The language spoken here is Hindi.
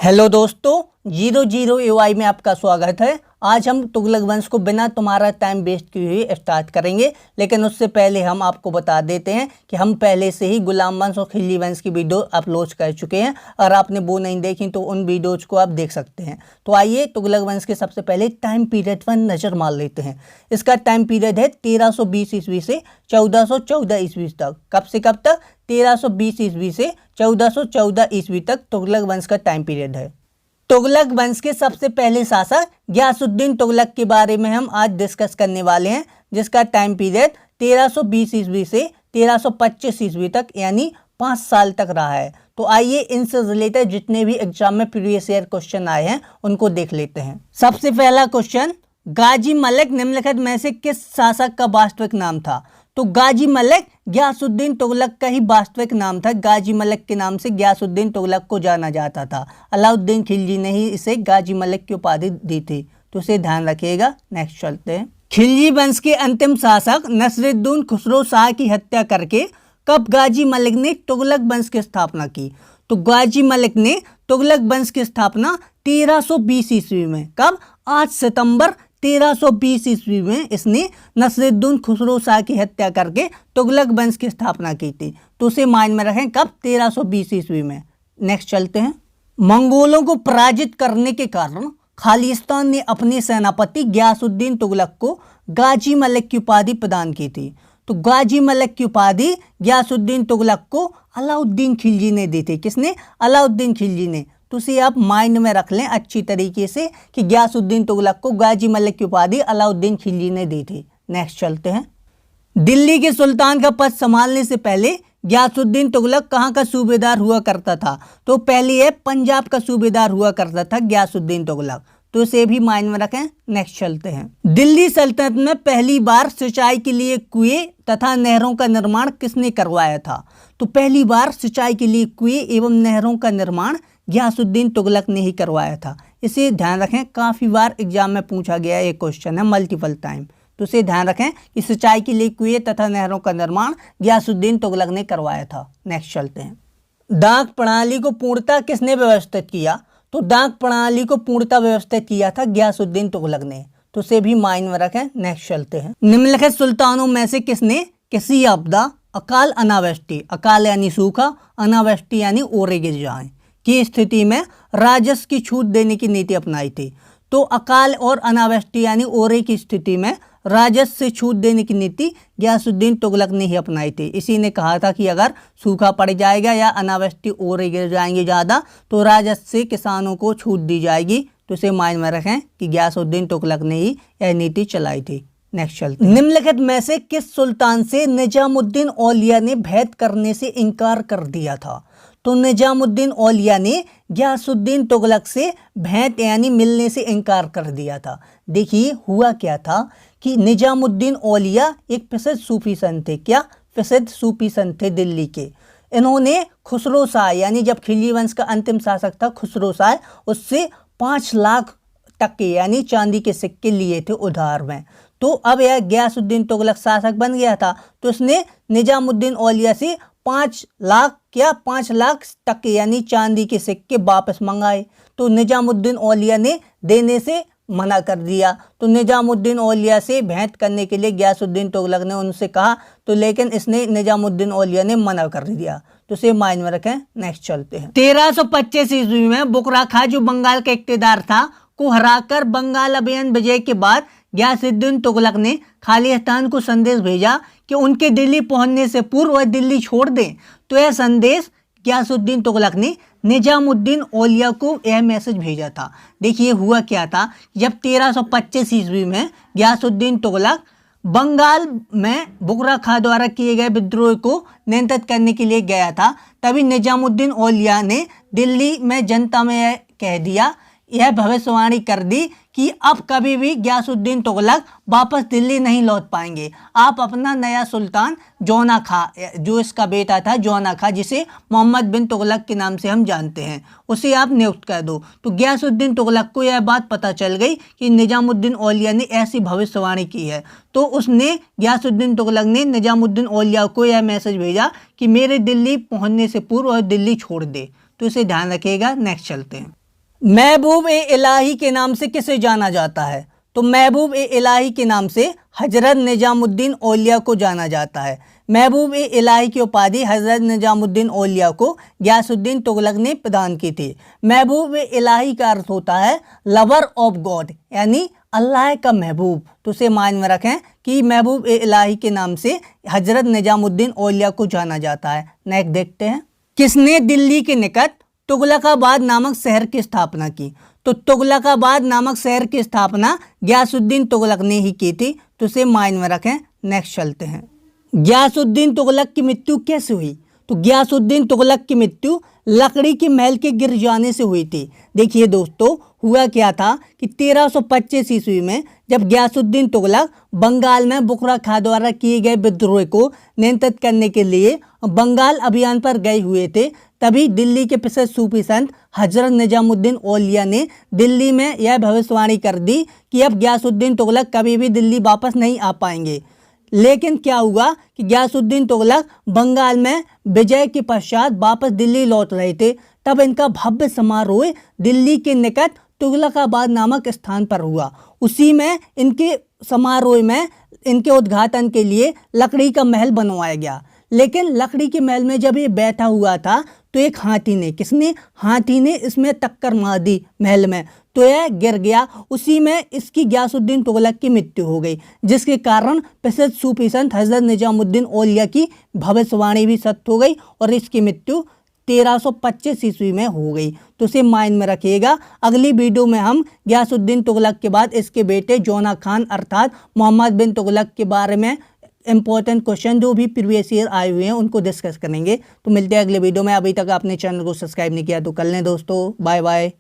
हेलो दोस्तों, 00 एवाई में आपका स्वागत है। आज हम तुगलक वंश को बिना तुम्हारा टाइम वेस्ट किए हुए स्टार्ट करेंगे, लेकिन उससे पहले हम आपको बता देते हैं कि हम पहले से ही गुलाम वंश और खिलजी वंश की वीडियो अपलोड कर चुके हैं। अगर आपने वो नहीं देखी तो उन वीडियोज को आप देख सकते हैं। तो आइए तुगलक वंश के सबसे पहले टाइम पीरियड पर नज़र मार लेते हैं। इसका टाइम पीरियड है 1320 ईस्वी से 1414 ईस्वी तक। कब से कब तक? 1320 ईस्वी से 1414 ईस्वी तक तुगलक वंश का टाइम पीरियड है। तुगलक वंश के सबसे पहले शासक गियासुद्दीन तुगलक के बारे में हम आज डिस्कस करने वाले हैं, जिसका टाइम पीरियड 1320 ईस्वी से 1325 ईस्वी तक यानी 5 साल तक रहा है। तो आइए इनसे रिलेटेड जितने भी एग्जाम में प्रीवियस ईयर क्वेश्चन आए हैं उनको देख लेते हैं। सबसे पहला क्वेश्चन, गाजी मलिक निम्नलिखित में से किस शासक का वास्तविक नाम था? तो गाजी मलिक गियासुद्दीन तुगलक का ही वास्तविक नाम था। गाजी मलिक के नाम से गियासुद्दीन तुगलक को जाना जाता था। अलाउद्दीन खिलजी ने ही इसे गाजी मलिक की उपाधि दी थी, तो इसे ध्यान रखिएगा। नेक्स्ट चलते हैं। खिलजी वंश के अंतिम शासक नसरुद्दीन खुसरो शाह की हत्या करके कब गाजी मलिक ने तुगलक वंश की स्थापना की? तो गाजी मलिक ने तुगलक वंश की स्थापना 1320 ईस्वी में। कब? 8 सितंबर 1320 ईस्वी में इसने नसरुद्दीन खुसरो शाह की हत्या करके तुगलक वंश की स्थापना की थी। तो उसे माइंड में रखें, कब? 1320 ईस्वी में। नेक्स्ट चलते हैं। मंगोलों को पराजित करने के कारण खालिस्तान ने अपने सेनापति गियासुद्दीन तुगलक को गाजी मलिक की उपाधि प्रदान की थी। तो गाजी मलिक की उपाधि गियासुद्दीन तुगलक को अलाउद्दीन खिलजी ने दी थी। किसने? अलाउद्दीन खिलजी ने। तो उसे आप माइंड में रख लें अच्छी तरीके से कि गियासुद्दीन तुगलक को गाजी मलिक की उपाधि अलाउद्दीन खिलजी ने दी थी। नेक्स्ट चलते हैं। दिल्ली के सुल्तान का पद संभालने से पहले गियासुद्दीन तुगलक कहाँ का सूबेदार हुआ करता था? तो पहले है पंजाब का सूबेदार हुआ करता था गियासुद्दीन तुगलक, तो इसे भी माइंड में रखें। नेक्स्ट चलते हैं। दिल्ली सल्तनत में पहली बार सिंचाई के लिए कुएं तथा नहरों का निर्माण किसने करवाया था? तो पहली बार सिंचाई के लिए कुएं एवं नहरों का निर्माण गियासुद्दीन तुगलक ने ही करवाया था। इसे ध्यान रखें, काफ़ी बार एग्जाम में पूछा गया ये क्वेश्चन है मल्टीपल टाइम। तो इसे ध्यान रखें कि सिंचाई के लिए कुएं तथा नहरों का निर्माण गियासुद्दीन तुगलक ने करवाया था। नेक्स्ट चलते हैं। डाक प्रणाली को पूर्णतः किसने व्यवस्थित किया? तो डाक प्रणाली को पूर्णतः व्यवस्थित किया था गियासुद्दीन तुगलक ने, तो उसे भी माइंड में रखें। नेक्स्ट चलते हैं। निम्नलिखित सुल्तानों में से किसने किसी आपदा, अकाल, अनावृष्टि, अकाल यानी सूखा, अनावृष्टि यानी ओले गिर जाएं की स्थिति में राजस्व की छूट देने की नीति अपनाई थी? तो अकाल और अनावृष्टि यानी ओले की स्थिति में राजस्व से छूट देने की नीति गियासुद्दीन तुगलक ने ही अपनाई थी। इसी ने कहा था कि अगर सूखा पड़ जाएगा या अनावृष्टि ओले गिर जाएंगे ज़्यादा तो राजस्व से किसानों को छूट दी जाएगी। तो इसे माइंड में रखें कि गियासुद्दीन तुगलक ने ही यह नीति चलाई थी। नेक्स्ट चलते हैं। निम्नलिखित में से किस सुल्तान से निजामुद्दीन औलिया ने भेंट करने से इनकार कर दिया था? तो निजामुद्दीन औलिया ने गियासुद्दीन तुगलक से भेंट यानी मिलने से इनकार कर दिया था। देखिए हुआ क्या था कि निजामुद्दीन औलिया एक प्रसिद्ध सूफी संत थे। क्या? प्रसिद्ध सूफी संत थे दिल्ली के। इन्होंने खुसरो शाह यानी जब खिलजी वंश का अंतिम शासक था खुसरो शाह, उससे 5 लाख टके यानी चांदी के सिक्के लिए थे उधार में। तो अब यह गियासुद्दीन तुगलक शासक बन गया था, तो उसने निजामुद्दीन औलिया से 5 लाख टके यानी चांदी के सिक्के वापस मंगाए। तो निजामुद्दीन औलिया ने देने से मना कर दिया। तो निजामुद्दीन औलिया से भेंट करने के लिए गियासुद्दीन तुगलक ने उनसे कहा, तो लेकिन इसने निजामुद्दीन औलिया ने मना कर दिया। तो इसे माइंड में रखें। नेक्स्ट चलते हैं। 1325 ईस्वी में बुकरा खां जो बंगाल का इक्तेदार था को हराकर बंगाल अभियान विजय के बाद गियासुद्दीन तुगलक ने खालिस्तान को संदेश भेजा कि उनके दिल्ली पहुंचने से पूर्व वह दिल्ली छोड़ दें। तो यह संदेश गियासुद्दीन तुगलक ने निजामुद्दीन औलिया को यह मैसेज भेजा था। देखिए हुआ क्या था, जब 1325 ईस्वी में गियासुद्दीन तुगलक बंगाल में बुकरा खां द्वारा किए गए विद्रोह को नियंत्रित करने के लिए गया था, तभी निजामुद्दीन औलिया ने दिल्ली में जनता में यह कह दिया, यह भविष्यवाणी कर दी कि अब कभी भी गियासुद्दीन तुगलक वापस दिल्ली नहीं लौट पाएंगे। आप अपना नया सुल्तान जौना खां, जो इसका बेटा था जौना खां, जिसे मोहम्मद बिन तुगलक के नाम से हम जानते हैं, उसे आप नियुक्त कर दो। तो गियासुद्दीन तुगलक को यह बात पता चल गई कि निजामुद्दीन औलिया ने ऐसी भविष्यवाणी की है, तो उसने गियासुद्दीन तुगलक ने निजामुद्दीन औलिया को यह मैसेज भेजा कि मेरे दिल्ली पहुंचने से पूर्व वह दिल्ली छोड़ दे। तो इसे ध्यान रखिएगा। नेक्स्ट चलते हैं। महबूब ए इलाही के नाम से किसे जाना जाता है? तो महबूब ए इलाही के नाम से हजरत निजामुद्दीन औलिया को जाना जाता है। महबूब ए इलाही की उपाधि हजरत निजामुद्दीन औलिया को गयासुद्दीन तुगलक ने प्रदान की थी। महबूब ए इलाही का अर्थ होता है लवर ऑफ गॉड, यानी अल्लाह का महबूब। तो उसे मान में रखें कि महबूब ए इलाही के नाम से हजरत निजामुद्दीन औलिया को जाना जाता है। नेक्स्ट देखते हैं, किसने दिल्ली के निकट तुगलकाबाद नामक शहर की स्थापना की? तो तुगलकाबाद नामक शहर की स्थापना गयासुद्दीन तुगलक ने ही की थी। तो उसे माइंड में रखें। नेक्स्ट चलते हैं, गयासुद्दीन तुगलक की मृत्यु कैसे हुई? तो गयासुद्दीन तुगलक की मृत्यु लकड़ी के महल के गिर जाने से हुई थी। देखिए दोस्तों, हुआ क्या था कि 1325 ईस्वी में जब गयासुद्दीन तुगलक बंगाल में बुकरा खां द्वारा किए गए विद्रोह को नियंत्रित करने के लिए बंगाल अभियान पर गए हुए थे, तभी दिल्ली के प्रसिद्ध सूफी संत हजरत निजामुद्दीन औलिया ने दिल्ली में यह भविष्यवाणी कर दी कि अब गयासुद्दीन तुगलक कभी भी दिल्ली वापस नहीं आ पाएंगे। लेकिन क्या हुआ कि गयासुद्दीन तुगलक बंगाल में विजय के पश्चात वापस दिल्ली लौट रहे थे, तब इनका भव्य समारोह दिल्ली के निकट तुगलकाबाद नामक स्थान पर हुआ। उसी में इनके समारोह में इनके उद्घाटन के लिए लकड़ी का महल बनवाया गया। लेकिन लकड़ी के महल में जब ये बैठा हुआ था तो एक हाथी ने इसमें टक्कर मार दी महल में, तो यह गिर गया। उसी में इसकी गयासुद्दीन तुगलक की मृत्यु हो गई, जिसके कारण प्रसिद्ध सूफी संत हजरत निजामुद्दीन औलिया की भविष्यवाणी भी सत्य हो गई और इसकी मृत्यु 1325 ईस्वी में हो गई। तो उसे माइंड में रखिएगा। अगली वीडियो में हम गयासुद्दीन तुगलक के बाद इसके बेटे जौना खान अर्थात मोहम्मद बिन तुगलक के बारे में इंपॉर्टेंट क्वेश्चन जो भी प्रीवियस ईयर आए हुए हैं उनको डिस्कस करेंगे। तो मिलते हैं अगले वीडियो में। अभी तक आपने चैनल को सब्सक्राइब नहीं किया तो कर लें दोस्तों। Bye bye.